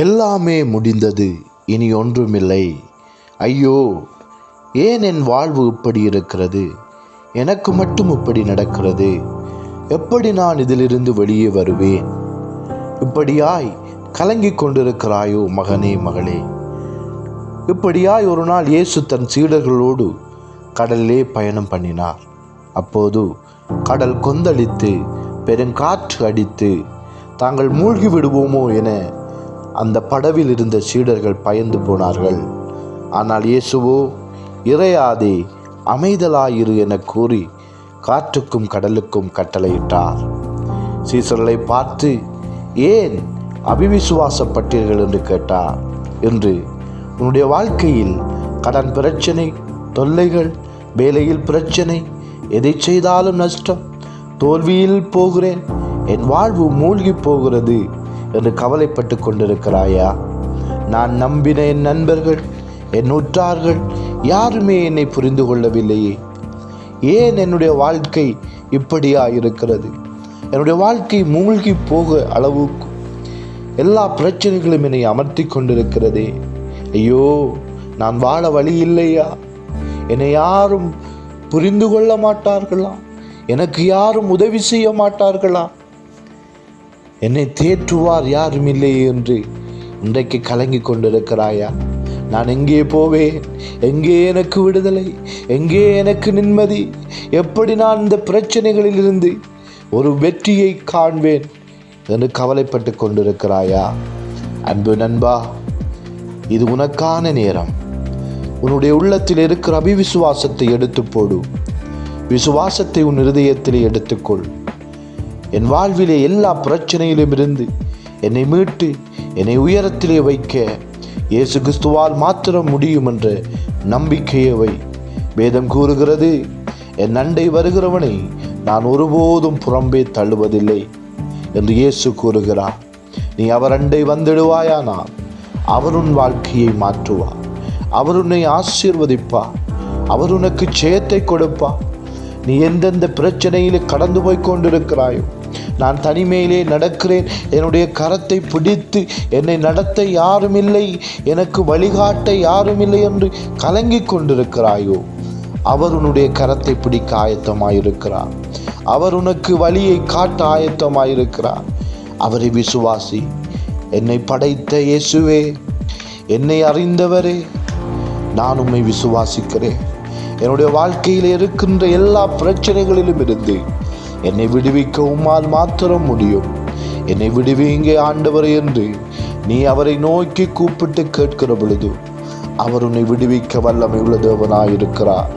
எல்லாமே முடிந்தது, இனி ஒன்றுமில்லை. ஐயோ, ஏன் என் வாழ்வு இப்படி இருக்கிறது? எனக்கு மட்டும் இப்படி நடக்கிறது. எப்படி நான் இதிலிருந்து வெளியே வருவேன்? இப்படியாய் கலங்கிக் கொண்டிருக்கிறாயோ மகனே, மகளே? இப்படியாய் ஒரு நாள் இயேசு தன் சீடர்களோடு கடலிலே பயணம் பண்ணினார். அப்போது கடல் கொந்தளித்து பெருங்காற்று அடித்து தாங்கள் மூழ்கி விடுவோமோ என அந்த படவில் இருந்த சீடர்கள் பயந்து போனார்கள். ஆனால் இயேசுவோ, இறையாதே, அமைதலாயிரு என கூறி காற்றுக்கும் கடலுக்கும் கட்டளையிட்டார். சீசர்களை பார்த்து, ஏன் அவிவிசுவாசப்பட்டீர்கள் என்று கேட்டார். என்று உன்னுடைய வாழ்க்கையில் கடன் பிரச்சனை, தொல்லைகள், வேலையில் பிரச்சனை, எதை செய்தாலும் நஷ்டம், தோல்வியில் போகிறேன், என் வாழ்வு மூழ்கி போகிறது என்று கவலைப்பட்டு கொண்டிருக்கிறாயா? நான் நம்பின என் நண்பர்கள், என் உற்றார்கள் யாருமே என்னை புரிந்து கொள்ளவில்லையே. ஏன் என்னுடைய வாழ்க்கை இப்படியா இருக்கிறது? என்னுடைய வாழ்க்கை மூழ்கி போக அளவுக்கு எல்லா பிரச்சனைகளும் என்னை அமர்த்தி கொண்டிருக்கிறதே. ஐயோ, நான் வாழ வழி இல்லையா? என்னை யாரும் புரிந்து கொள்ள மாட்டார்களா? எனக்கு யாரும் உதவி செய்ய மாட்டார்களா? என்னை தேற்றுவார் யாரும் இல்லை என்று இன்றைக்கு கலங்கி கொண்டிருக்கிறாயா? நான் எங்கே போவேன்? எங்கே எனக்கு விடுதலை? எங்கே எனக்கு நிம்மதி? எப்படி நான் இந்த பிரச்சனைகளில் இருந்து ஒரு வெற்றியை காண்பேன் என்று கவலைப்பட்டு கொண்டிருக்கிறாயா? அன்பு நண்பா, இது உனக்கான நேரம். உன்னுடைய உள்ளத்தில் இருக்கிற அபிவிசுவாசத்தை எடுத்து போடு. விசுவாசத்தை உன் இருதயத்திலே எடுத்துக்கொள். என் வாழ்விலே எல்லா பிரச்சனையிலும் இருந்து என்னை மீட்டு என்னை உயரத்திலே வைக்க இயேசு கிறிஸ்துவால் மாத்திரம் முடியும் என்ற நம்பிக்கையை வை. வேதம் கூறுகிறது, என் அண்டை வருகிறவனை நான் ஒருபோதும் புறம்பே தள்ளுவதில்லை என்று இயேசு கூறுகிறார். நீ அவர் அண்டை வந்துடுவாயானால் அவர் உன் வாழ்க்கையை மாற்றுவார். அவர் உன்னை ஆசீர்வதிப்பார். அவர் உனக்கு ஜெயத்தை கொடுப்பார். நீ எந்தெந்த பிரச்சனையில் கடந்து போய் கொண்டிருக்கிறாயோ, நான் தனிமையிலே நடக்கிறேன், என்னுடைய கரத்தை பிடித்து என்னை நடத்த யாரும் இல்லை, எனக்கு வழிகாட்ட யாரும் இல்லை என்று கலங்கி கொண்டிருக்கிறாயோ, அவர் உன்னுடைய கரத்தை பிடிக்க ஆயத்தமாயிருக்கிறார். அவர் உனக்கு வழியை காட்ட ஆயத்தமாயிருக்கிறார். அவரை விசுவாசி. என்னை படைத்த இயேசுவே, என்னை அறிந்தவரே, நான் உம்மை விசுவாசிக்கிறேன். என்னுடைய வாழ்க்கையில் இருக்கின்ற எல்லா பிரச்சனைகளிலும் இருந்து என்னை விடுவிக்க உம்மால் மாத்திரம் முடியும். என்னை விடுவீங்க ஆண்டவரே என்று நீ அவரை நோக்கி கூப்பிட்டு கேட்கிற பொழுது அவர் உன்னை விடுவிக்க வல்லமை உள்ள தேவனாயிருக்கிறார்.